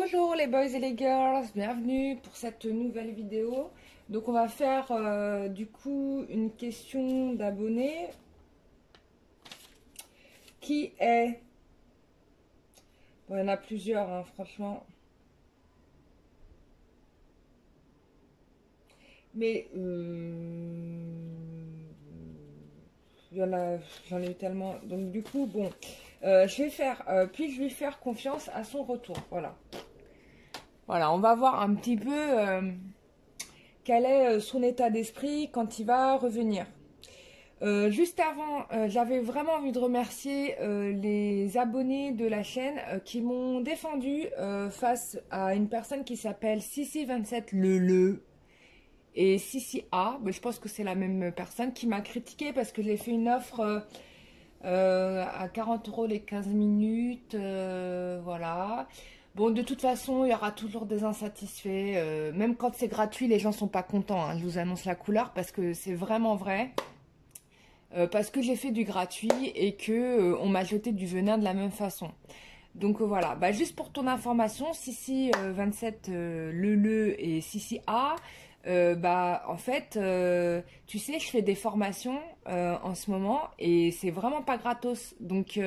Bonjour les boys et les girls, bienvenue pour cette nouvelle vidéo. Donc on va faire du coup une question d'abonnés qui est... Bon, il y en a plusieurs hein, franchement. Mais il y en a, j'en ai eu tellement. Donc du coup, bon, je vais faire, puis-je lui faire confiance à son retour. Voilà. Voilà, on va voir un petit peu quel est son état d'esprit quand il va revenir. Juste avant, j'avais vraiment envie de remercier les abonnés de la chaîne qui m'ont défendu face à une personne qui s'appelle Sissi27 et Sissi A. Mais je pense que c'est la même personne qui m'a critiqué parce que j'ai fait une offre à 40 € les 15 minutes. Voilà. Bon, de toute façon, il y aura toujours des insatisfaits. Même quand c'est gratuit, les gens sont pas contents, hein. Je vous annonce la couleur parce que c'est vraiment vrai. Parce que j'ai fait du gratuit et que on m'a jeté du venin de la même façon. Donc voilà, bah, juste pour ton information, Sissi 27 et Sissi A, bah en fait, tu sais, je fais des formations en ce moment et c'est vraiment pas gratos. Donc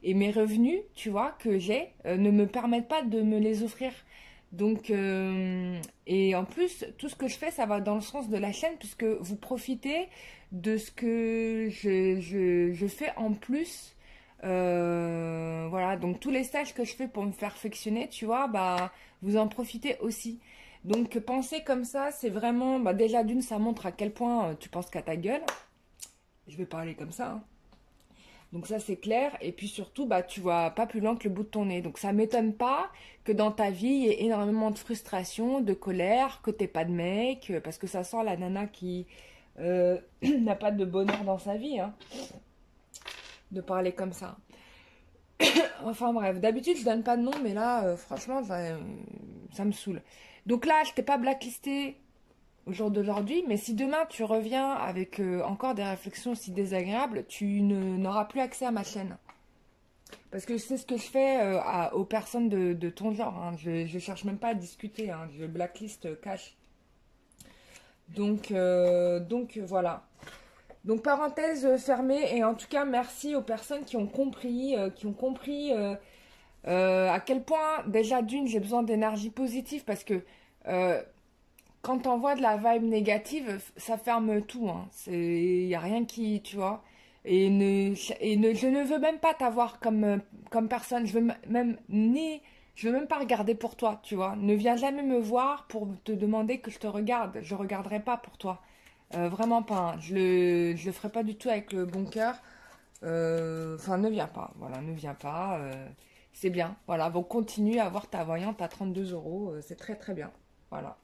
et mes revenus, tu vois, que j'ai, ne me permettent pas de me les offrir. Donc et en plus, tout ce que je fais, ça va dans le sens de la chaîne puisque vous profitez de ce que je fais en plus. Voilà, donc tous les stages que je fais pour me perfectionner, tu vois, bah vous en profitez aussi. Donc penser comme ça, c'est vraiment, bah, déjà d'une, ça montre à quel point tu penses qu'à ta gueule. Je vais parler comme ça, hein. Donc ça c'est clair. Et puis surtout, bah tu vois pas plus loin que le bout de ton nez. Donc ça m'étonne pas que dans ta vie, il y ait énormément de frustration, de colère, que t'aies pas de mec, parce que ça sent la nana qui n'a pas de bonheur dans sa vie, hein, de parler comme ça. Enfin bref, d'habitude je donne pas de nom, mais là, franchement, ça me saoule. Donc là, je t'ai pas blacklisté au jour d'aujourd'hui, mais si demain tu reviens avec encore des réflexions aussi désagréables, tu n'auras plus accès à ma chaîne. Parce que c'est ce que je fais aux personnes de ton genre, hein. Je cherche même pas à discuter, hein. Je blacklist cash. Donc voilà. Donc parenthèse fermée, et en tout cas merci aux personnes qui ont compris, à quel point, déjà d'une, j'ai besoin d'énergie positive parce que quand t'envoies de la vibe négative, ça ferme tout, hein. Il n'y a rien qui, tu vois. Je ne veux même pas t'avoir comme personne. Je veux même pas regarder pour toi, tu vois. Ne viens jamais me voir pour te demander que je te regarde. Je regarderai pas pour toi. Vraiment pas, hein. Je le ferai pas du tout avec le bon cœur. Enfin, ne viens pas. Voilà, ne viens pas. C'est bien. Voilà, donc continue à avoir ta voyante à 32 €. C'est très très bien. Voilà.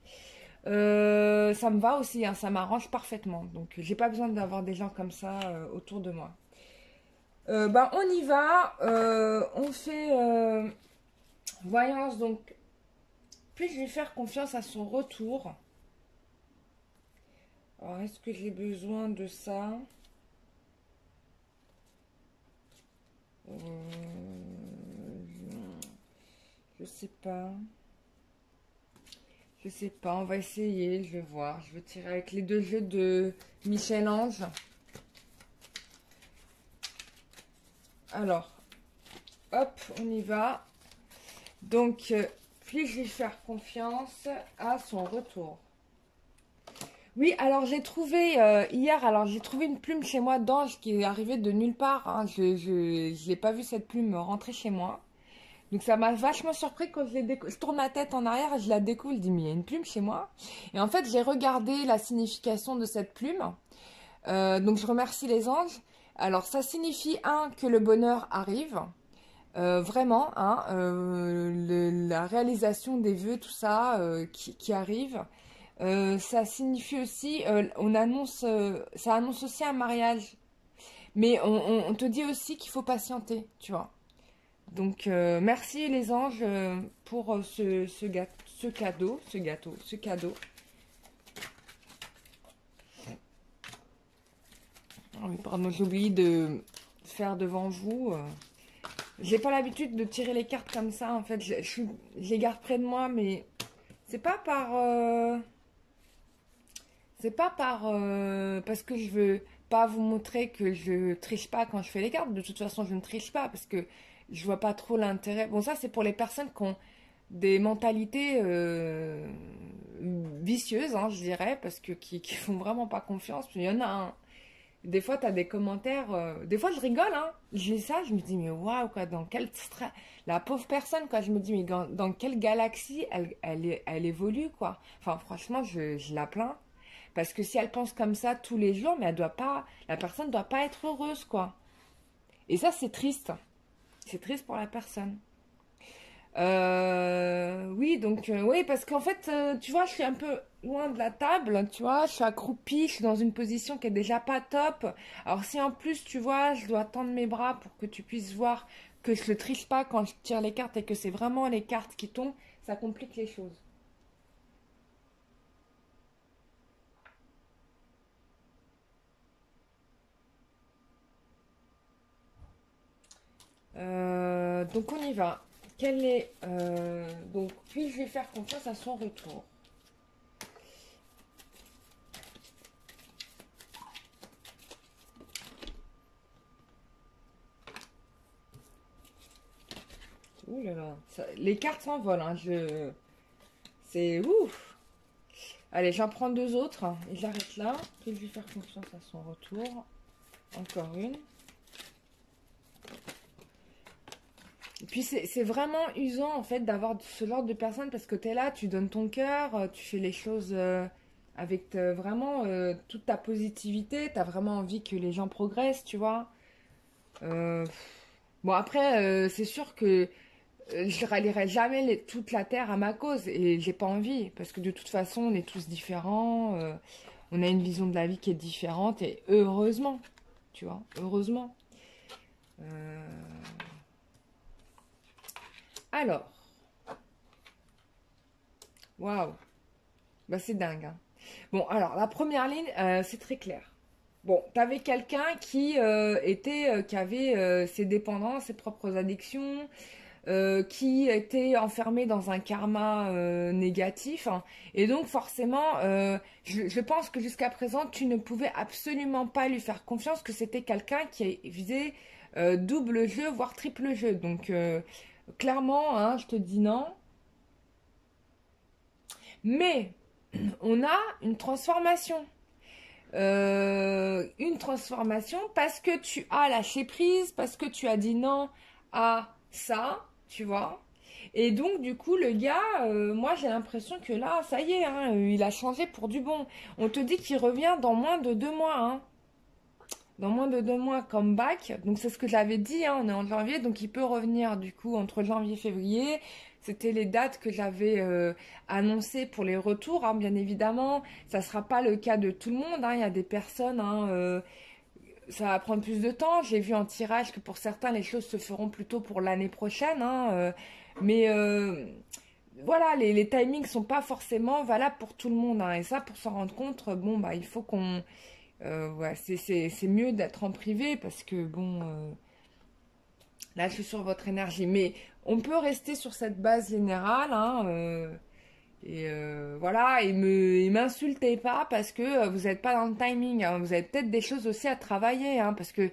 Ça me va aussi, hein, ça m'arrange parfaitement. Donc, j'ai pas besoin d'avoir des gens comme ça autour de moi. Bah, on y va. On fait voyance. Donc, puis-je lui faire confiance à son retour? Alors, est-ce que j'ai besoin de ça? Je sais pas. Je sais pas, on va essayer, je vais voir. Je vais tirer avec les deux jeux de Michel-Ange. Alors, hop, on y va. Donc, puis-je lui faire confiance à son retour? Oui, alors j'ai trouvé hier, alors j'ai trouvé une plume chez moi d'ange qui est arrivée de nulle part, hein. Je n'ai pas vu cette plume rentrer chez moi. Donc ça m'a vachement surpris quand je tourne la tête en arrière et je la découvre, je dis mais il y a une plume chez moi. Et en fait j'ai regardé la signification de cette plume. Donc je remercie les anges. Alors ça signifie que le bonheur arrive. Vraiment, hein, la réalisation des vœux, tout ça qui arrive. Ça signifie aussi, ça annonce aussi un mariage. Mais on te dit aussi qu'il faut patienter, tu vois. Donc, merci les anges pour ce cadeau. Oh oui, pardon, j'ai oublié de faire devant vous. J'ai pas l'habitude de tirer les cartes comme ça, en fait. Je les garde près de moi, mais c'est pas par... c'est pas parce que je veux pas vous montrer que je triche pas quand je fais les cartes. De toute façon, je ne triche pas parce que je vois pas trop l'intérêt. Bon, ça, c'est pour les personnes qui ont des mentalités vicieuses, hein, je dirais, parce que qui font vraiment pas confiance. Puis il y en a un. Des fois, tu as des commentaires. Des fois, je rigole, hein. Je lis ça, je me dis, mais waouh, quoi, dans quelle la pauvre personne, quoi. Je me dis, mais dans quelle galaxie elle évolue, quoi. Enfin, franchement, je la plains. Parce que si elle pense comme ça tous les jours, mais elle doit pas, la personne doit pas être heureuse, quoi. Et ça, c'est triste. C'est triste pour la personne. Oui, donc, oui, parce qu'en fait, tu vois, je suis un peu loin de la table, tu vois, je suis accroupie, je suis dans une position qui est déjà pas top. Alors, si en plus, tu vois, je dois tendre mes bras pour que tu puisses voir que je ne triche pas quand je tire les cartes et que c'est vraiment les cartes qui tombent, ça complique les choses. Donc, on y va. Quel est. Donc, puis je vais faire confiance à son retour. Ouh là là. Les cartes s'envolent, hein. C'est ouf. Allez, j'en prends deux autres et j'arrête là. Puis je vais faire confiance à son retour. Encore une. Et puis c'est vraiment usant en fait d'avoir ce genre de personne parce que tu es là, tu donnes ton cœur, tu fais les choses avec vraiment toute ta positivité, tu as vraiment envie que les gens progressent, tu vois. Euh, bon après, c'est sûr que je rallierai jamais toute la terre à ma cause et j'ai pas envie parce que de toute façon on est tous différents, on a une vision de la vie qui est différente et heureusement, tu vois, heureusement. Euh, Alors, waouh, bah c'est dingue, hein. Bon, alors la première ligne, c'est très clair. Bon, t'avais quelqu'un qui avait ses dépendances, ses propres addictions, qui était enfermé dans un karma négatif, hein. Et donc forcément, je pense que jusqu'à présent, tu ne pouvais absolument pas lui faire confiance que c'était quelqu'un qui faisait double jeu, voire triple jeu. Donc clairement, hein, je te dis non. Mais on a une transformation. Une transformation parce que tu as lâché prise, parce que tu as dit non à ça, tu vois. Et donc, du coup, le gars, moi, j'ai l'impression que là, ça y est, hein, il a changé pour du bon. On te dit qu'il revient dans moins de 2 mois, hein. Dans moins de 2 mois, comeback. Donc, c'est ce que j'avais dit, hein, on est en janvier, donc il peut revenir, du coup, entre janvier et février. C'était les dates que j'avais annoncées pour les retours, hein, bien évidemment. Ça ne sera pas le cas de tout le monde, hein. Il y a des personnes, hein, ça va prendre plus de temps. J'ai vu en tirage que pour certains, les choses se feront plutôt pour l'année prochaine, hein, mais voilà, les timings sont pas forcément valables pour tout le monde, hein. Et ça, pour s'en rendre compte, bon, bah, il faut qu'on... ouais, c'est mieux d'être en privé parce que, bon... là, je suis sur votre énergie. Mais on peut rester sur cette base générale, hein, et voilà, et m'insultez pas parce que vous n'êtes pas dans le timing, hein. Vous avez peut-être des choses aussi à travailler, hein, parce que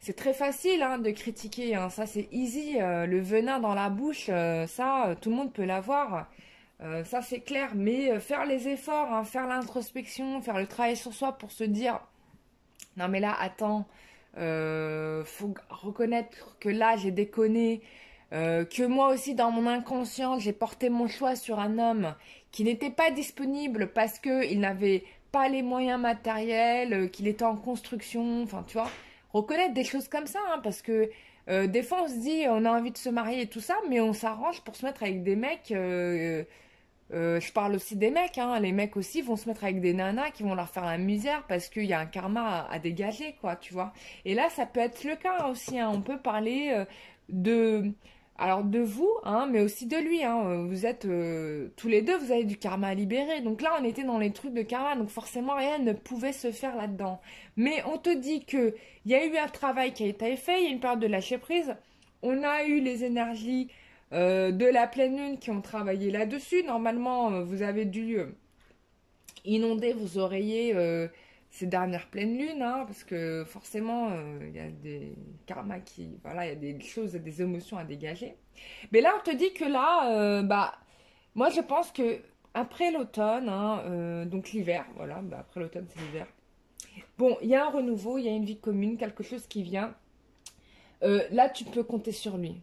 c'est très facile, hein, de critiquer, hein. Ça, c'est easy. Le venin dans la bouche, ça, tout le monde peut l'avoir. Ça, c'est clair. Mais faire les efforts, hein, faire l'introspection, faire le travail sur soi pour se dire, non mais là, attends, faut reconnaître que là, j'ai déconné, que moi aussi, dans mon inconscient, j'ai porté mon choix sur un homme qui n'était pas disponible parce qu'il n'avait pas les moyens matériels, qu'il était en construction, enfin, tu vois, reconnaître des choses comme ça, hein, parce que des fois, on se dit, on a envie de se marier et tout ça, mais on s'arrange pour se mettre avec des mecs. Je parle aussi des mecs, hein. Les mecs aussi vont se mettre avec des nanas qui vont leur faire la misère parce qu'il y a un karma à dégager, quoi, tu vois. Et là, ça peut être le cas aussi, hein. On peut parler de, alors de vous, hein, mais aussi de lui, hein. Vous êtes tous les deux, vous avez du karma à libérer. Donc là, on était dans les trucs de karma, donc forcément rien ne pouvait se faire là-dedans. Mais on te dit que il y a eu un travail qui a été fait, il y a une période de lâcher prise. on a eu les énergies de la pleine lune qui ont travaillé là-dessus. Normalement, vous avez dû inonder vos oreillers ces dernières pleines lunes, hein, parce que forcément, il y a des karmas qui... Voilà, il y a des choses, des émotions à dégager. Mais là, on te dit que là, moi, je pense que après l'automne, hein, donc l'hiver, voilà, après l'automne, c'est l'hiver. Bon, il y a un renouveau, il y a une vie commune, quelque chose qui vient. Là, tu peux compter sur lui.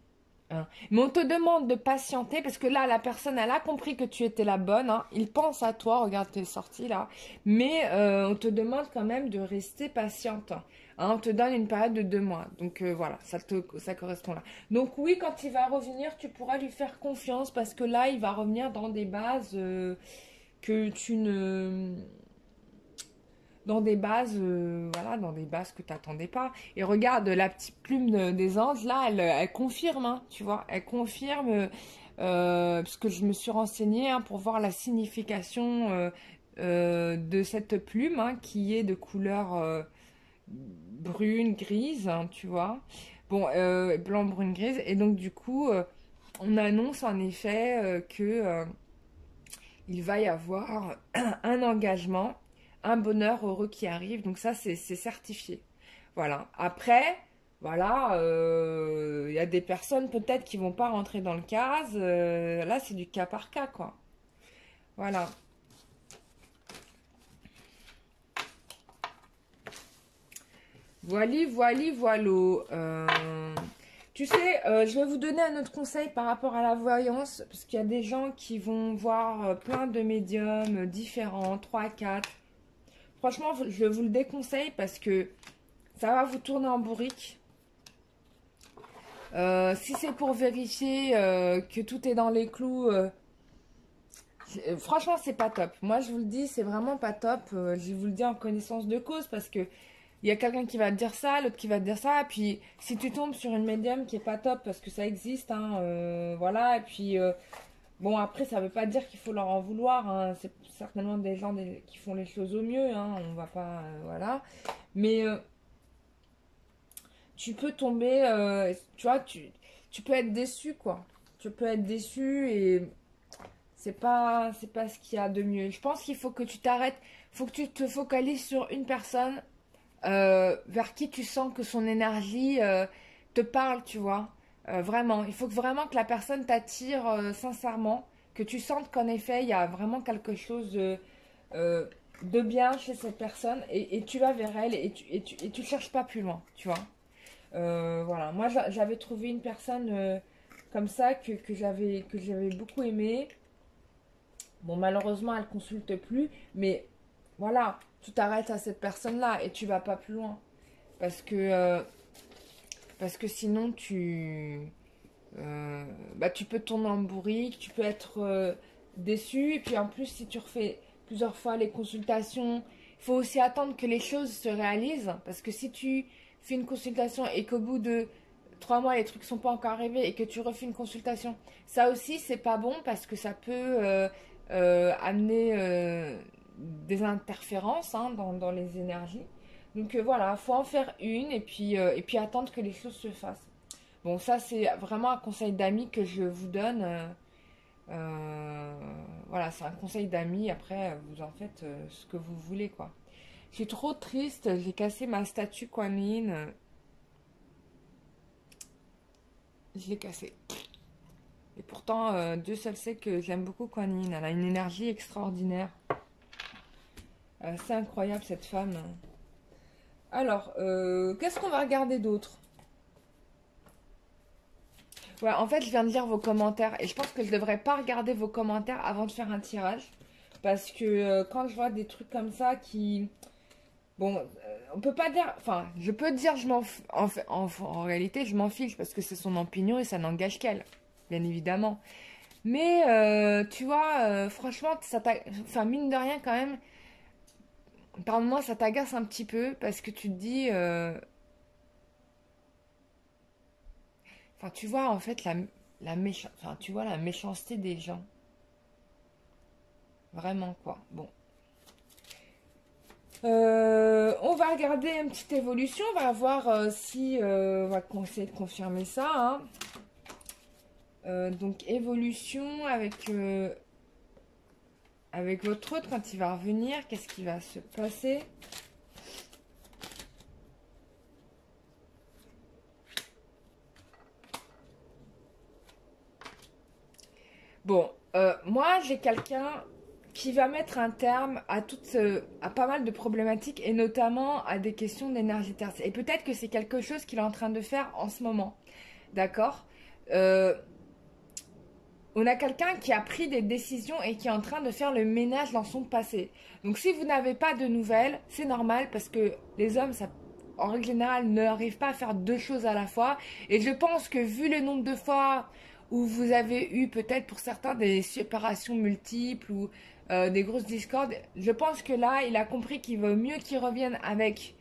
Hein. Mais on te demande de patienter parce que là, la personne, elle a compris que tu étais la bonne. Hein. Il pense à toi, regarde tes sorties là. Mais on te demande quand même de rester patiente. Hein. On te donne une période de 2 mois. Donc voilà, ça correspond là. Donc oui, quand il va revenir, tu pourras lui faire confiance parce que là, il va revenir dans des bases que tu ne voilà, dans des bases que tu n'attendais pas. Et regarde, la petite plume des anges, là, elle confirme, hein, tu vois, elle confirme, parce que je me suis renseignée hein, pour voir la signification de cette plume, hein, qui est de couleur brune, grise, hein, tu vois. Bon, blanc, brune, grise. Et donc, du coup, on annonce en effet que il va y avoir un engagement, un bonheur heureux qui arrive. Donc ça, c'est certifié. Voilà. Après, voilà, il y a des personnes peut-être qui vont pas rentrer dans le case. Là, c'est du cas par cas, quoi. Voilà. Voilou. Tu sais, je vais vous donner un autre conseil par rapport à la voyance, parce qu'il y a des gens qui vont voir plein de médiums différents, 3, 4. Franchement, je vous le déconseille parce que ça va vous tourner en bourrique. Si c'est pour vérifier que tout est dans les clous, franchement, c'est pas top. Moi, je vous le dis, c'est vraiment pas top. Je vous le dis en connaissance de cause parce que il y a quelqu'un qui va te dire ça, l'autre qui va te dire ça. Et puis, si tu tombes sur une médium qui est pas top, parce que ça existe, hein, voilà. Et puis, bon, après, ça veut pas dire qu'il faut leur en vouloir. Hein. C'est certainement des gens qui font les choses au mieux. Hein. On va pas, voilà. Mais tu peux tomber, tu vois, tu peux être déçu, quoi. Tu peux être déçu et c'est pas ce qu'il y a de mieux. Je pense qu'il faut que tu t'arrêtes, faut que tu te focalises sur une personne vers qui tu sens que son énergie te parle, tu vois. Vraiment, il faut vraiment que la personne t'attire sincèrement, que tu sentes qu'en effet, il y a vraiment quelque chose de bien chez cette personne et tu vas vers elle et tu cherches pas plus loin, tu vois. Voilà, moi j'avais trouvé une personne comme ça que j'avais beaucoup aimée. Bon, malheureusement, elle consulte plus, mais voilà, tu t'arrêtes à cette personne-là et tu vas pas plus loin. Parce que sinon, tu peux tourner en bourrique, tu peux être déçu. Et puis en plus, si tu refais plusieurs fois les consultations, il faut aussi attendre que les choses se réalisent. Parce que si tu fais une consultation et qu'au bout de 3 mois, les trucs sont pas encore arrivés et que tu refais une consultation, ça aussi, c'est pas bon parce que ça peut amener des interférences hein, dans les énergies. Donc voilà, faut en faire une et puis attendre que les choses se fassent. Bon, ça c'est vraiment un conseil d'amis que je vous donne. Voilà, c'est un conseil d'amis. Après, vous en faites ce que vous voulez, quoi. Je suis trop triste. J'ai cassé ma statue Kuan Yin. Je l'ai cassée. Et pourtant, Dieu seul sait que j'aime beaucoup Kuan Yin. Elle a une énergie extraordinaire. C'est incroyable cette femme. Alors, qu'est-ce qu'on va regarder d'autre? Ouais, en fait, je viens de lire vos commentaires et je pense que je devrais pas regarder vos commentaires avant de faire un tirage. Parce que quand je vois des trucs comme ça qui... Bon, on peut pas dire... Enfin, je peux dire je m'en... En réalité, je m'en fiche parce que c'est son opinion et ça n'engage qu'elle. Bien évidemment. Mais, tu vois, franchement, enfin, mine de rien quand même, par moments, ça t'agace un petit peu parce que tu te dis... Enfin, tu vois, en fait, enfin, tu vois la méchanceté des gens. Vraiment, quoi. Bon. On va regarder une petite évolution. On va voir si... on va essayer de confirmer ça. Hein. Donc, évolution avec votre autre quand il va revenir. Qu'est-ce qui va se passer? Bon, moi, j'ai quelqu'un qui va mettre un terme à pas mal de problématiques et notamment à des questions d'énergie terrestre. Et peut-être que c'est quelque chose qu'il est en train de faire en ce moment. D'accord? On a quelqu'un qui a pris des décisions et qui est en train de faire le ménage dans son passé. Donc si vous n'avez pas de nouvelles, c'est normal parce que les hommes, en règle générale, n'arrivent pas à faire deux choses à la fois. Et je pense que vu le nombre de fois où vous avez eu peut-être pour certains des séparations multiples ou des grosses discordes, je pense que là, il a compris qu'il vaut mieux qu'il revienne avec,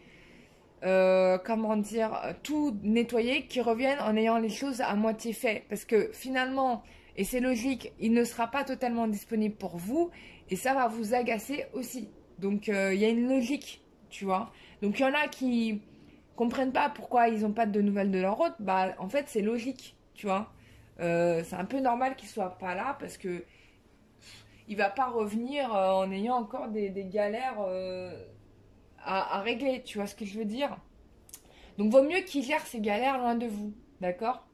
comment dire, tout nettoyer, qu'il revienne en ayant les choses à moitié faites. Parce que finalement, et c'est logique, il ne sera pas totalement disponible pour vous et ça va vous agacer aussi. Donc, il y a une logique, tu vois. Donc, il y en a qui comprennent pas pourquoi ils n'ont pas de nouvelles de leur hôte. Bah, en fait, c'est logique, tu vois. C'est un peu normal qu'il soit pas là parce que il va pas revenir en ayant encore des galères à régler, tu vois ce que je veux dire. Donc vaut mieux qu'il gère ses galères loin de vous, d'accord?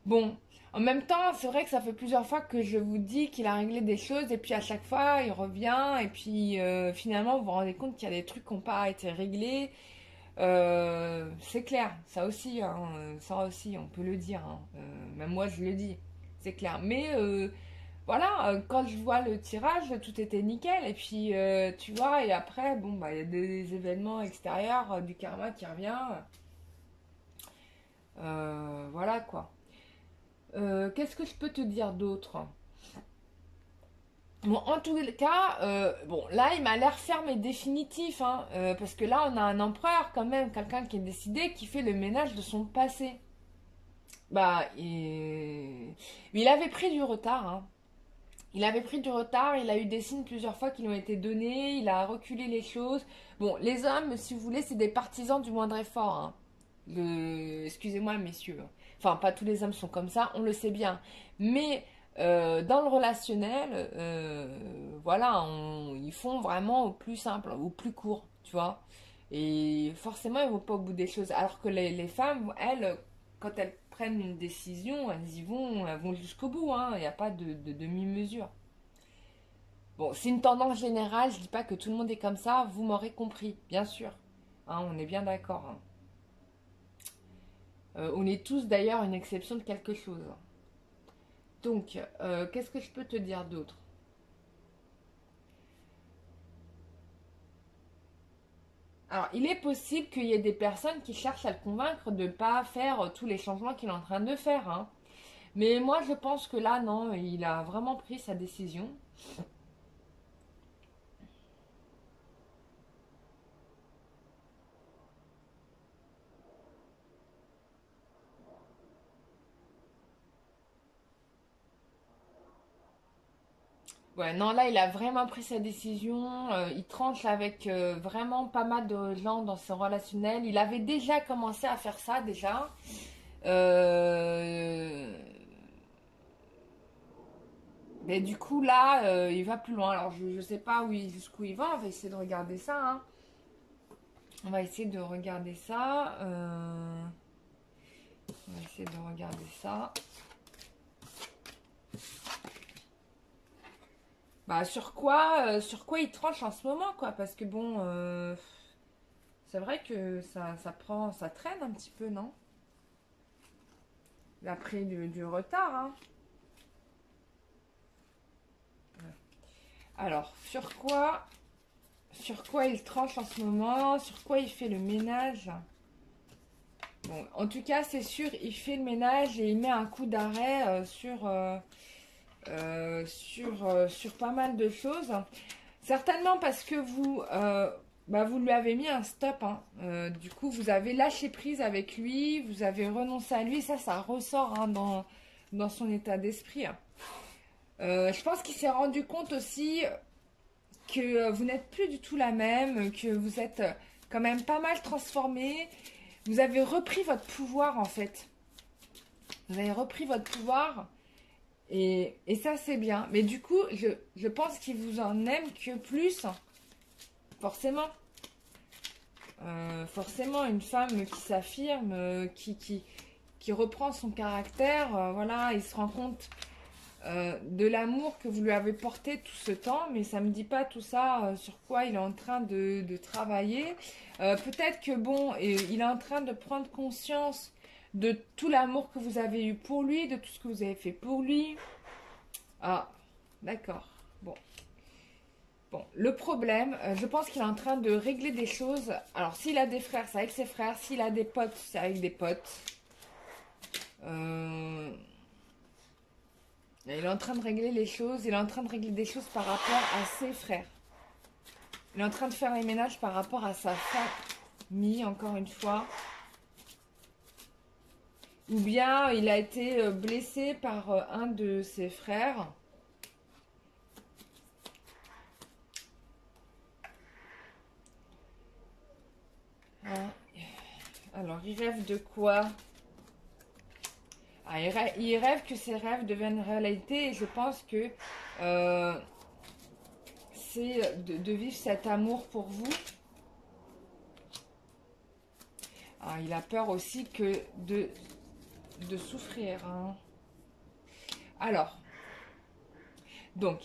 Bon, en même temps, c'est vrai que ça fait plusieurs fois que je vous dis qu'il a réglé des choses et puis à chaque fois il revient et puis finalement vous vous rendez compte qu'il y a des trucs qui n'ont pas été réglés. C'est clair, ça aussi on peut le dire, hein. Même moi je le dis, c'est clair. Mais voilà, quand je vois le tirage, tout était nickel. Et puis, tu vois, et après, bon, bah, il y a des événements extérieurs, du karma qui revient. Voilà, quoi. Qu'est-ce que je peux te dire d'autre? Bon, en tous les cas, bon, là, il m'a l'air ferme et définitif, hein, parce que là, on a un empereur, quand même, quelqu'un qui est décidé, qui fait le ménage de son passé. Bah, il avait pris du retard, hein. Il avait pris du retard, il a eu des signes plusieurs fois qui lui ont été donnés, il a reculé les choses. Bon, les hommes, si vous voulez, c'est des partisans du moindre effort, hein. Excusez-moi, messieurs. Enfin, pas tous les hommes sont comme ça, on le sait bien. Mais dans le relationnel, voilà, ils font vraiment au plus simple, au plus court, tu vois. Et forcément, ils vont pas au bout des choses. Alors que les femmes, elles, quand elles prennent une décision, elles vont jusqu'au bout, hein. Il n'y a pas de demi-mesure. Bon, c'est une tendance générale, je dis pas que tout le monde est comme ça, vous m'aurez compris, bien sûr. Hein, on est bien d'accord, hein. On est tous d'ailleurs une exception de quelque chose. Donc, qu'est-ce que je peux te dire d'autre? Alors, il est possible qu'il y ait des personnes qui cherchent à le convaincre de ne pas faire tous les changements qu'il est en train de faire, hein. Mais moi, je pense que là, non, il a vraiment pris sa décision. Ouais, non, là, il a vraiment pris sa décision. Il tranche avec vraiment pas mal de gens dans son relationnel. Il avait déjà commencé à faire ça, déjà. Euh, Mais du coup, là, il va plus loin. Alors, je ne sais pas jusqu'où il va. On va essayer de regarder ça, hein. On va essayer de regarder ça. On va essayer de regarder ça. Bah, sur quoi il tranche en ce moment, quoi. Parce que bon, c'est vrai que ça traîne un petit peu, non? Il a pris du retard, hein. Alors, sur quoi il tranche en ce moment? Sur quoi il fait le ménage? Bon, en tout cas, c'est sûr, il fait le ménage et il met un coup d'arrêt sur pas mal de choses. Certainement parce que vous lui avez mis un stop, hein. Du coup, vous avez lâché prise avec lui, vous avez renoncé à lui. Ça ressort, hein, dans son état d'esprit. Je pense qu'il s'est rendu compte aussi que vous n'êtes plus du tout la même, que vous êtes quand même pas mal transformée. Vous avez repris votre pouvoir en fait. Vous avez repris votre pouvoir et ça c'est bien. Mais du coup, je pense qu'il vous en aime que plus, forcément. Forcément, une femme qui s'affirme, qui reprend son caractère, voilà, il se rend compte de l'amour que vous lui avez porté tout ce temps, mais ça me dit pas tout ça sur quoi il est en train de travailler. Peut-être que bon, il est en train de prendre conscience de tout l'amour que vous avez eu pour lui, de tout ce que vous avez fait pour lui. Ah, d'accord. Bon. Bon, le problème, je pense qu'il est en train de régler des choses. Alors, s'il a des frères, c'est avec ses frères. S'il a des potes, c'est avec des potes. Il est en train de régler les choses. Il est en train de régler des choses par rapport à ses frères. Il est en train de faire les ménages par rapport à sa famille, encore une fois. Ou bien il a été blessé par un de ses frères. Hein. Alors, il rêve de quoi? Ah, il rêve que ses rêves deviennent réalité et je pense que c'est de vivre cet amour pour vous. Ah, il a peur aussi que de souffrir. Hein. Alors, donc,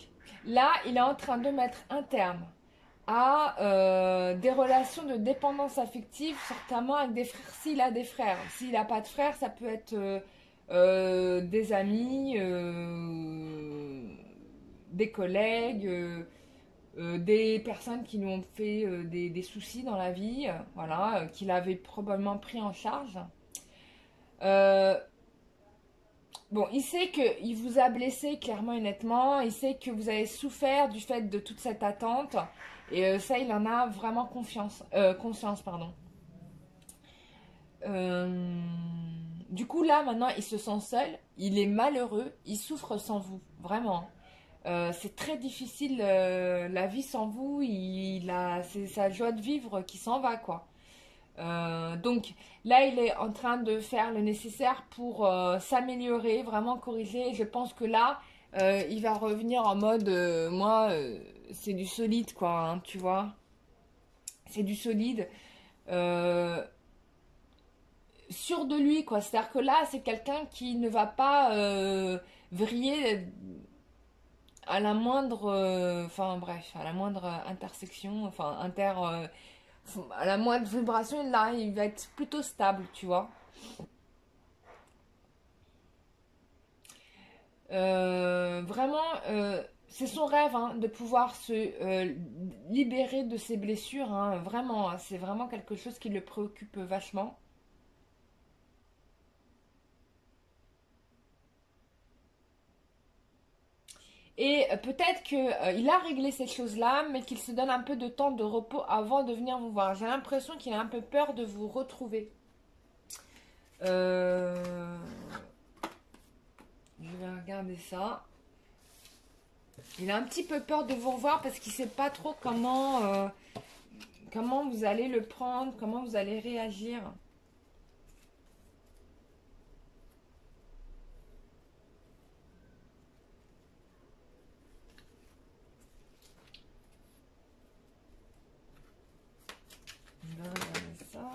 là, il est en train de mettre un terme à des relations de dépendance affective, certainement avec des frères, s'il a des frères. S'il n'a pas de frères, ça peut être des amis, des collègues, des personnes qui lui ont fait des soucis dans la vie, voilà, qu'il avait probablement pris en charge. Bon, il sait qu'il vous a blessé clairement et nettement, il sait que vous avez souffert du fait de toute cette attente, et ça, il en a vraiment conscience, pardon. Du coup, là, maintenant, il se sent seul, il est malheureux, il souffre sans vous, vraiment. C'est très difficile, la vie sans vous, c'est sa joie de vivre qui s'en va, quoi. Donc là, il est en train de faire le nécessaire pour s'améliorer, vraiment corriger. Je pense que là, il va revenir en mode, moi, c'est du solide, quoi, hein, tu vois. C'est du solide. Euh, Sûr de lui, quoi. C'est-à-dire que là, c'est quelqu'un qui ne va pas vriller à la moindre, enfin bref, à la moindre intersection, enfin à la moindre vibration, là, il va être plutôt stable, tu vois. Vraiment, c'est son rêve hein, de pouvoir se libérer de ses blessures. Hein, vraiment, hein, c'est vraiment quelque chose qui le préoccupe vachement. Et peut-être qu'il a réglé ces choses-là, mais qu'il se donne un peu de temps de repos avant de venir vous voir. J'ai l'impression qu'il a un peu peur de vous retrouver. Euh, Je vais regarder ça. Il a un petit peu peur de vous revoir parce qu'il ne sait pas trop comment vous allez le prendre, comment vous allez réagir. Je vais regarder ça.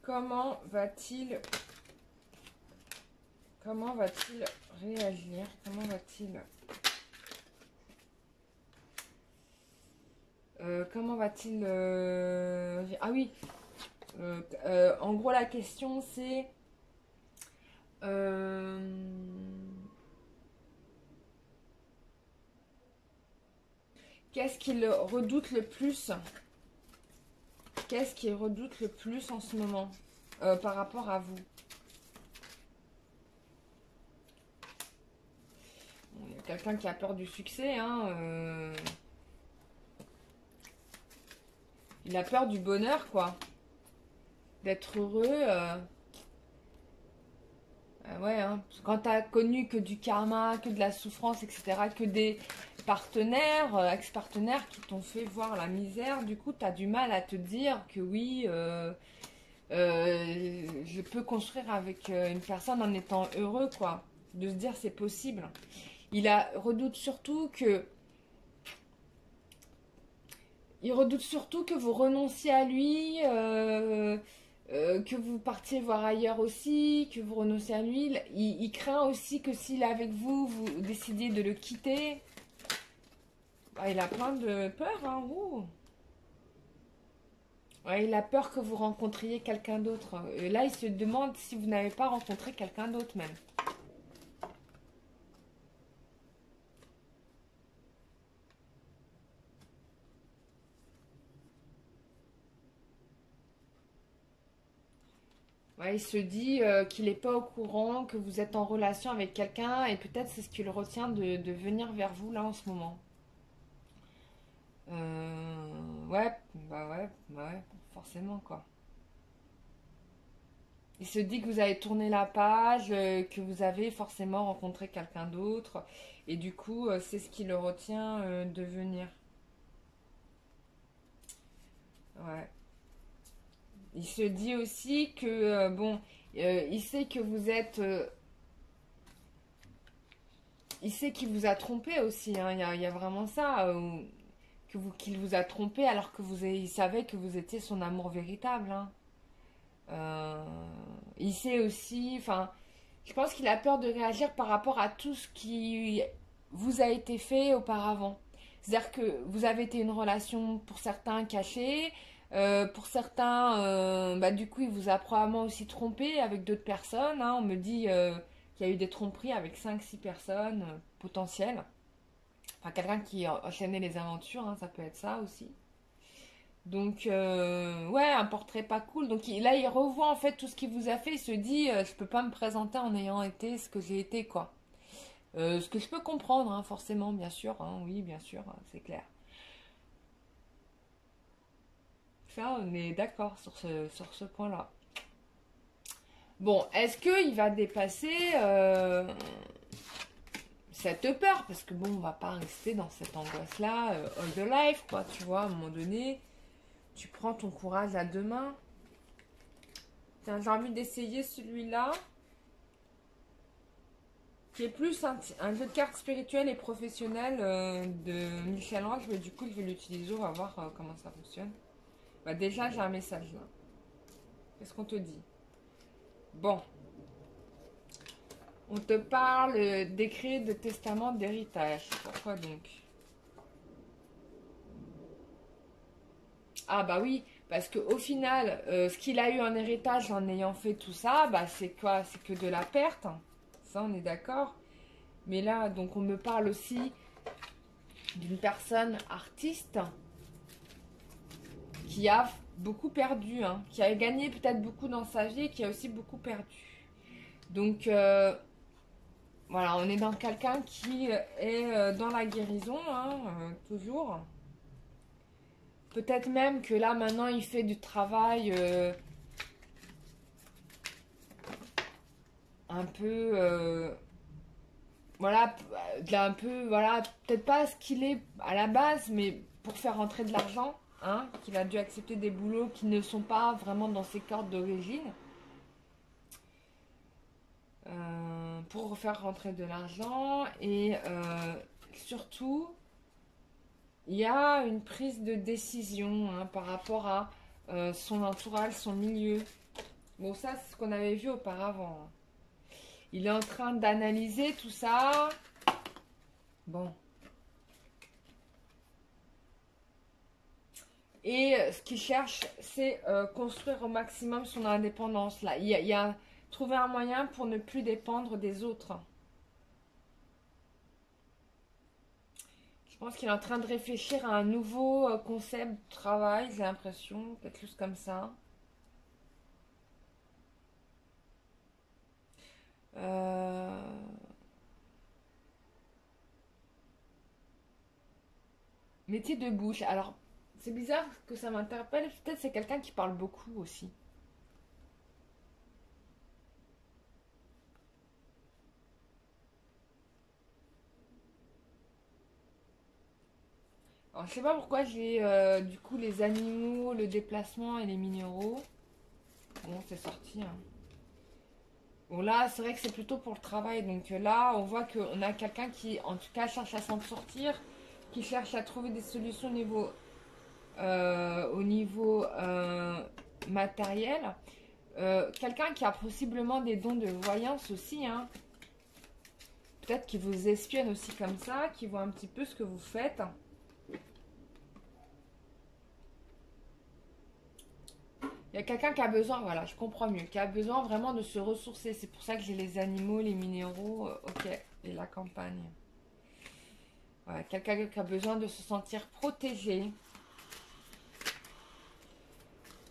Comment va-t-il réagir? Comment va-t-il ah oui, en gros la question c'est qu'est-ce qu'il redoute le plus? Qu'est-ce qu'il redoute le plus en ce moment par rapport à vous? Bon, il y a quelqu'un qui a peur du succès, hein, il a peur du bonheur, quoi. d'être heureux. Ouais, hein. Parce que quand t'as connu que du karma, que de la souffrance, etc., que des partenaires, ex-partenaires qui t'ont fait voir la misère, du coup, t'as du mal à te dire que oui, je peux construire avec une personne en étant heureux, quoi. De se dire c'est possible. Redoute surtout que il redoute surtout que vous renonciez à lui, que vous partiez voir ailleurs aussi, que vous renonciez à lui. Il craint aussi que s'il est avec vous, vous décidiez de le quitter. Bah, il a plein de peur, hein. Ouh. Ouais, il a peur que vous rencontriez quelqu'un d'autre. Et là, il se demande si vous n'avez pas rencontré quelqu'un d'autre même. Ouais, il se dit qu'il n'est pas au courant, que vous êtes en relation avec quelqu'un et peut-être c'est ce qui le retient de venir vers vous là en ce moment. Ouais, forcément quoi. Il se dit que vous avez tourné la page, que vous avez forcément rencontré quelqu'un d'autre et du coup c'est ce qui le retient de venir. Ouais. Il se dit aussi que bon, il sait que vous êtes il sait qu'il vous a trompé aussi, hein. Il y a vraiment ça. Qu'il vous a trompé alors que il savait que vous étiez son amour véritable, hein. Euh, il sait aussi, enfin, je pense qu'il a peur de réagir par rapport à tout ce qui vous a été fait auparavant. C'est-à-dire que vous avez été une relation pour certains cachée, pour certains, bah, du coup, il vous a probablement aussi trompé avec d'autres personnes, hein. On me dit qu'il y a eu des tromperies avec cinq six personnes potentielles. Enfin, quelqu'un qui enchaînait les aventures, hein, ça peut être ça aussi. Donc, ouais, un portrait pas cool. Donc là, il revoit en fait tout ce qu'il vous a fait. Il se dit, je peux pas me présenter en ayant été ce que j'ai été, quoi. Ce que je peux comprendre, hein, forcément, bien sûr, hein, oui, bien sûr, hein, c'est clair. Ça, on est d'accord sur ce point-là. Bon, est-ce qu'il va dépasser cette peur? Parce que bon, on va pas rester dans cette angoisse-là all the life, quoi, tu vois, à un moment donné. Tu prends ton courage à deux mains. Tiens, j'ai envie d'essayer celui-là, qui est plus un jeu de cartes spirituel et professionnel de Michel Ange, mais du coup, je vais l'utiliser. On va voir comment ça fonctionne. Bah, déjà, j'ai un message là. Qu'est-ce qu'on te dit? Bon, on te parle d'écrit de testament d'héritage. Pourquoi donc? Ah, bah oui, parce qu'au final, ce qu'il a eu en héritage en ayant fait tout ça, bah, c'est quoi? C'est que de la perte. Ça, on est d'accord. Mais là, donc, on me parle aussi d'une personne artiste qui a beaucoup perdu, hein, qui a gagné peut-être beaucoup dans sa vie et qui a aussi beaucoup perdu. Donc voilà, on est dans quelqu'un qui est dans la guérison, hein, toujours. Peut-être même que là maintenant il fait du travail un peu, voilà, un peu, voilà, peut-être pas ce qu'il est à la base, mais pour faire rentrer de l'argent, hein, qu'il a dû accepter des boulots qui ne sont pas vraiment dans ses cordes d'origine. Pour faire rentrer de l'argent et surtout il y a une prise de décision, hein, par rapport à son entourage, son milieu. Bon, ça c'est ce qu'on avait vu auparavant, hein. Il est en train d'analyser tout ça. Bon. Et ce qu'il cherche, c'est construire au maximum son indépendance. Là, il y a trouver un moyen pour ne plus dépendre des autres. Je pense qu'il est en train de réfléchir à un nouveau concept de travail, j'ai l'impression, quelque chose comme ça. Euh, Métier de bouche. Alors, c'est bizarre que ça m'interpelle. Peut-être c'est quelqu'un qui parle beaucoup aussi. Alors, je sais pas pourquoi j'ai du coup les animaux, le déplacement et les minéraux. Bon, c'est sorti, hein. Bon, là, c'est vrai que c'est plutôt pour le travail. Donc là, on voit qu'on a quelqu'un qui, en tout cas, cherche à s'en sortir, qui cherche à trouver des solutions au niveau matériel. Quelqu'un qui a possiblement des dons de voyance aussi, hein. Peut-être qu'il vous espionne aussi comme ça, qui voit un petit peu ce que vous faites. Il y a quelqu'un qui a besoin, voilà, je comprends mieux, qui a besoin vraiment de se ressourcer. C'est pour ça que j'ai les animaux, les minéraux, ok, et la campagne. Voilà, quelqu'un qui a besoin de se sentir protégé.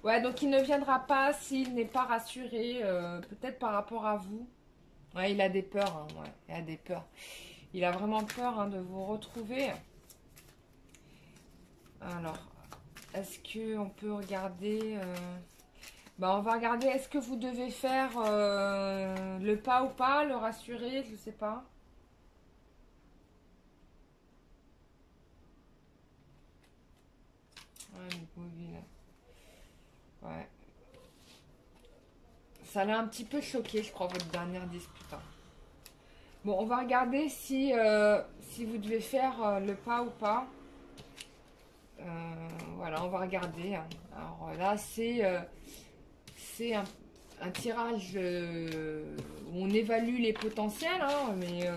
Ouais, donc il ne viendra pas s'il n'est pas rassuré, peut-être par rapport à vous. Ouais, il a des peurs, hein, ouais, il a des peurs. Il a vraiment peur, hein, de vous retrouver. Alors, est-ce qu'on peut regarder bah, on va regarder, est-ce que vous devez faire le pas ou pas, le rassurer, je sais pas. Ouais, le beau vilain. Ouais. Ça l'a un petit peu choqué, je crois, votre dernière dispute, hein. Bon, on va regarder si vous devez faire le pas ou pas. Voilà, on va regarder, hein. Alors là, c'est un tirage où on évalue les potentiels, hein, mais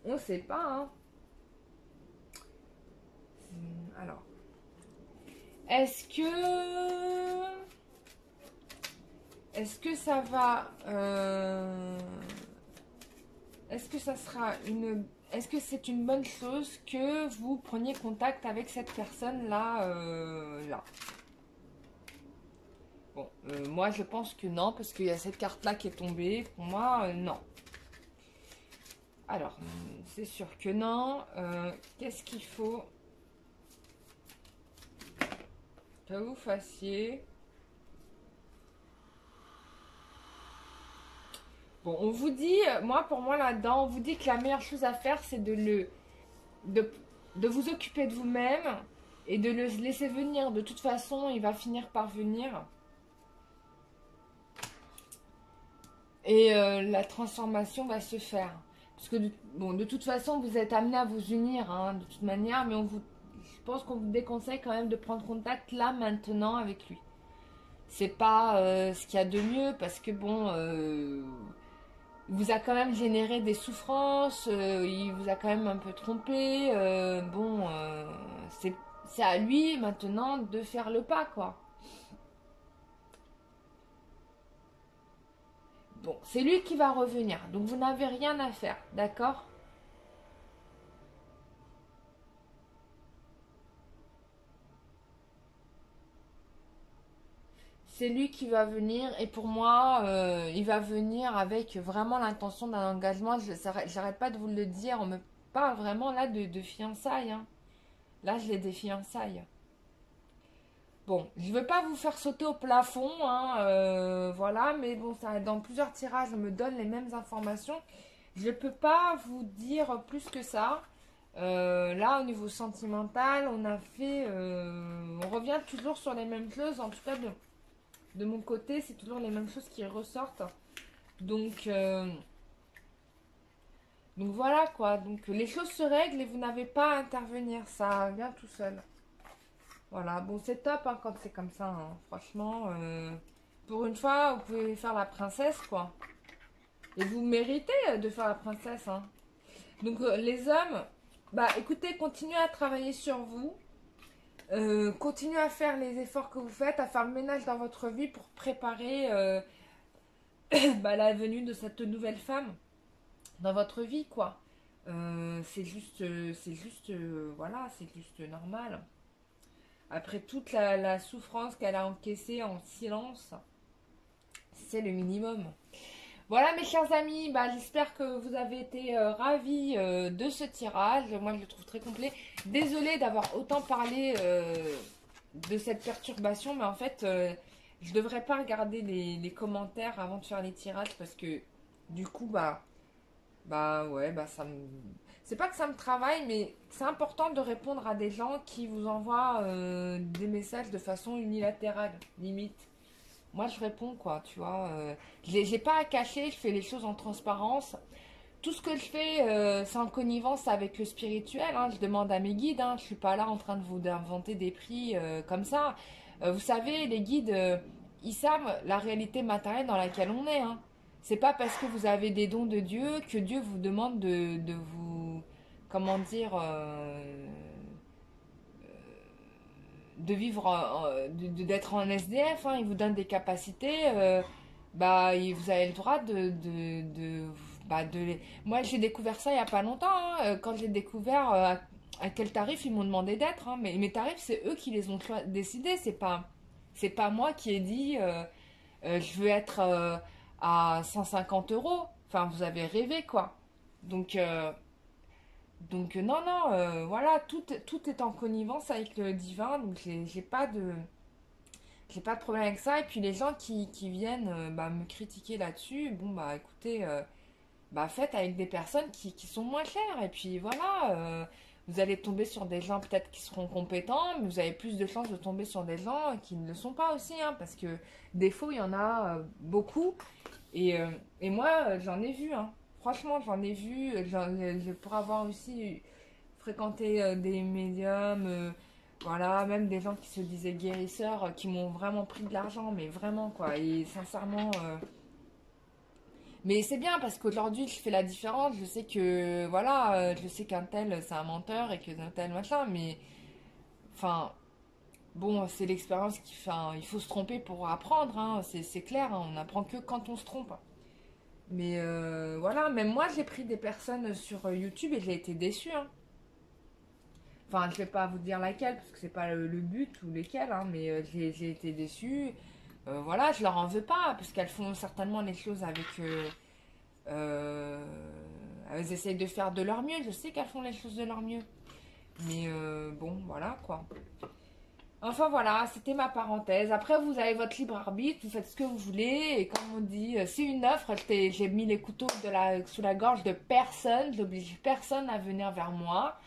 on ne sait pas, hein. Alors, est-ce que ça va est-ce que ça sera une est-ce que c'est une bonne chose que vous preniez contact avec cette personne là. Bon, moi je pense que non, parce qu'il y a cette carte là qui est tombée. Pour moi, non. Alors, c'est sûr que non. Qu'est-ce qu'il faut que vous fassiez? Bon, on vous dit, pour moi là-dedans, on vous dit que la meilleure chose à faire, c'est de, de vous occuper de vous-même et de le laisser venir. De toute façon, il va finir par venir. Et la transformation va se faire. Parce que, bon, de toute façon, vous êtes amené à vous unir, hein, de toute manière, mais je pense qu'on vous déconseille quand même de prendre contact là, maintenant, avec lui. C'est pas ce qu'il y a de mieux, parce que bon, il vous a quand même généré des souffrances, il vous a quand même un peu trompé. Bon, c'est à lui maintenant de faire le pas, quoi. Bon, c'est lui qui va revenir, donc vous n'avez rien à faire, d'accord? C'est lui qui va venir et pour moi, il va venir avec vraiment l'intention d'un engagement. J'arrête pas de vous le dire, on me parle vraiment là de fiançailles, hein. Là, je l'ai des fiançailles. Bon, je veux pas vous faire sauter au plafond, hein, voilà, mais bon, ça, dans plusieurs tirages, on me donne les mêmes informations. Je peux pas vous dire plus que ça. Là, au niveau sentimental, on revient toujours sur les mêmes choses, en tout cas de mon côté, c'est toujours les mêmes choses qui ressortent. Donc, donc voilà quoi. Donc les choses se règlent et vous n'avez pas à intervenir. Ça vient tout seul. Voilà. Bon, c'est top, hein, quand c'est comme ça, hein. Franchement, pour une fois, vous pouvez faire la princesse quoi. Et vous méritez de faire la princesse, hein. Donc les hommes, bah écoutez, continuez à travailler sur vous. Continuez à faire les efforts que vous faites, à faire le ménage dans votre vie pour préparer bah, la venue de cette nouvelle femme dans votre vie, quoi. Voilà, c'est juste normal. Après toute la souffrance qu'elle a encaissée en silence, c'est le minimum. Voilà mes chers amis, bah, j'espère que vous avez été ravis de ce tirage. Moi je le trouve très complet. Désolée d'avoir autant parlé de cette perturbation, mais en fait je devrais pas regarder les commentaires avant de faire les tirages parce que du coup bah Bah ouais, bah ça me... C'est pas que ça me travaille, mais c'est important de répondre à des gens qui vous envoient des messages de façon unilatérale, limite. Moi, je réponds, quoi, tu vois. J'ai pas à cacher, je fais les choses en transparence. Tout ce que je fais, c'est en connivence avec le spirituel, hein. Je demande à mes guides, hein. Je suis pas là en train de vous inventer des prix comme ça. Vous savez, les guides, ils savent la réalité matérielle dans laquelle on est, hein. C'est pas parce que vous avez des dons de Dieu que Dieu vous demande de vous, comment dire, de vivre, d'être en SDF, hein. Il vous donne des capacités, bah, vous avez le droit bah, Moi, j'ai découvert ça il y a pas longtemps, hein. Quand j'ai découvert à quel tarif ils m'ont demandé d'être, hein. Mais mes tarifs, c'est eux qui les ont décidés, c'est pas moi qui ai dit je veux être à 150 euros. Enfin, vous avez rêvé, quoi. Donc, non, non, voilà, tout est en connivence avec le divin, donc j'ai pas de problème avec ça. Et puis les gens qui viennent bah, me critiquer là-dessus, bon, bah écoutez, bah faites avec des personnes qui sont moins chères. Et puis voilà, vous allez tomber sur des gens peut-être qui seront compétents, mais vous avez plus de chances de tomber sur des gens qui ne le sont pas aussi, hein, parce que des faux, il y en a beaucoup. Et moi, j'en ai vu, hein. Franchement, j'en ai vu. Pour avoir aussi fréquenté des médiums, voilà, même des gens qui se disaient guérisseurs, qui m'ont vraiment pris de l'argent, mais vraiment, quoi. Et sincèrement, mais c'est bien parce qu'aujourd'hui, je fais la différence. Je sais que, voilà, je sais qu'un tel, c'est un menteur et que un tel, machin, mais, enfin, bon, c'est l'expérience qui fait. Il faut se tromper pour apprendre, hein, c'est clair, hein, on n'apprend que quand on se trompe. Mais voilà, même moi j'ai pris des personnes sur YouTube et j'ai été déçue, hein. Enfin, je vais pas vous dire laquelle parce que c'est pas le but ou lesquelles, hein, mais j'ai été déçue. Voilà, je leur en veux pas parce qu'elles font certainement les choses avec. Euh, Elles essayent de faire de leur mieux, je sais qu'elles font les choses de leur mieux. Mais bon, voilà quoi. Enfin voilà, c'était ma parenthèse. Après, vous avez votre libre arbitre, vous faites ce que vous voulez. Et comme on dit, c'est une offre. J'ai mis les couteaux sous la gorge de personne. J'oblige personne à venir vers moi.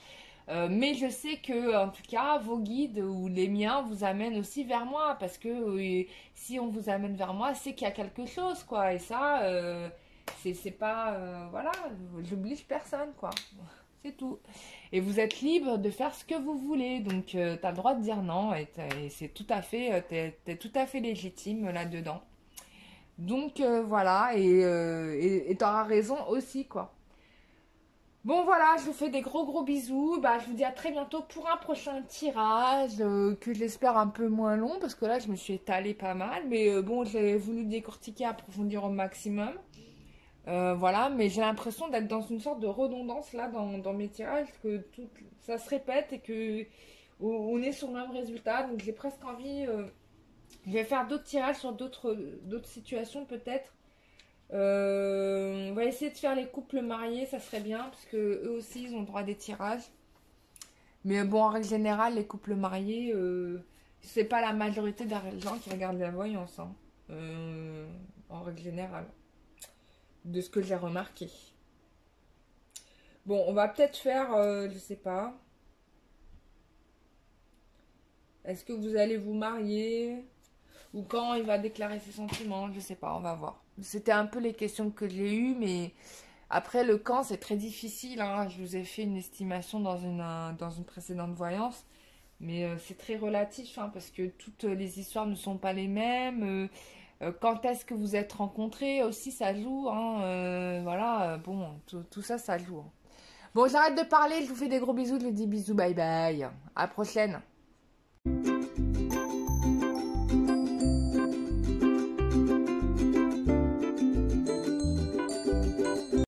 Mais je sais que, en tout cas, vos guides ou les miens vous amènent aussi vers moi. Parce que si on vous amène vers moi, c'est qu'il y a quelque chose, quoi. Et ça, c'est pas... voilà, j'oblige personne, quoi. C'est tout. Et vous êtes libre de faire ce que vous voulez. Donc, tu as le droit de dire non. Et c'est tout à fait... t'es tout à fait légitime là-dedans. Donc, voilà. Et t'auras raison aussi, quoi. Bon voilà, je vous fais des gros gros bisous. Bah, je vous dis à très bientôt pour un prochain tirage que j'espère un peu moins long parce que là je me suis étalée pas mal. Mais bon, j'ai voulu décortiquer, approfondir au maximum. Voilà, mais j'ai l'impression d'être dans une sorte de redondance là dans mes tirages, que tout ça se répète et que on est sur le même résultat. Donc j'ai presque envie. Je vais faire d'autres tirages sur d'autres situations peut-être. On va essayer de faire les couples mariés, ça serait bien, parce que eux aussi ils ont droit à des tirages. Mais bon, en règle générale, les couples mariés, c'est pas la majorité des gens qui regardent la voyance, hein. En règle générale, de ce que j'ai remarqué. Bon, on va peut-être faire, je sais pas. Est-ce que vous allez vous marier? Ou quand il va déclarer ses sentiments? Je sais pas, on va voir. C'était un peu les questions que j'ai eues, mais après le quand c'est très difficile, hein. Je vous ai fait une estimation dans une précédente voyance. Mais c'est très relatif, hein, parce que toutes les histoires ne sont pas les mêmes. Quand est-ce que vous êtes rencontrés aussi, ça joue, hein. Voilà, bon, tout ça, ça joue, hein. Bon, j'arrête de parler, je vous fais des gros bisous, je vous dis bisous, bye bye. À la prochaine.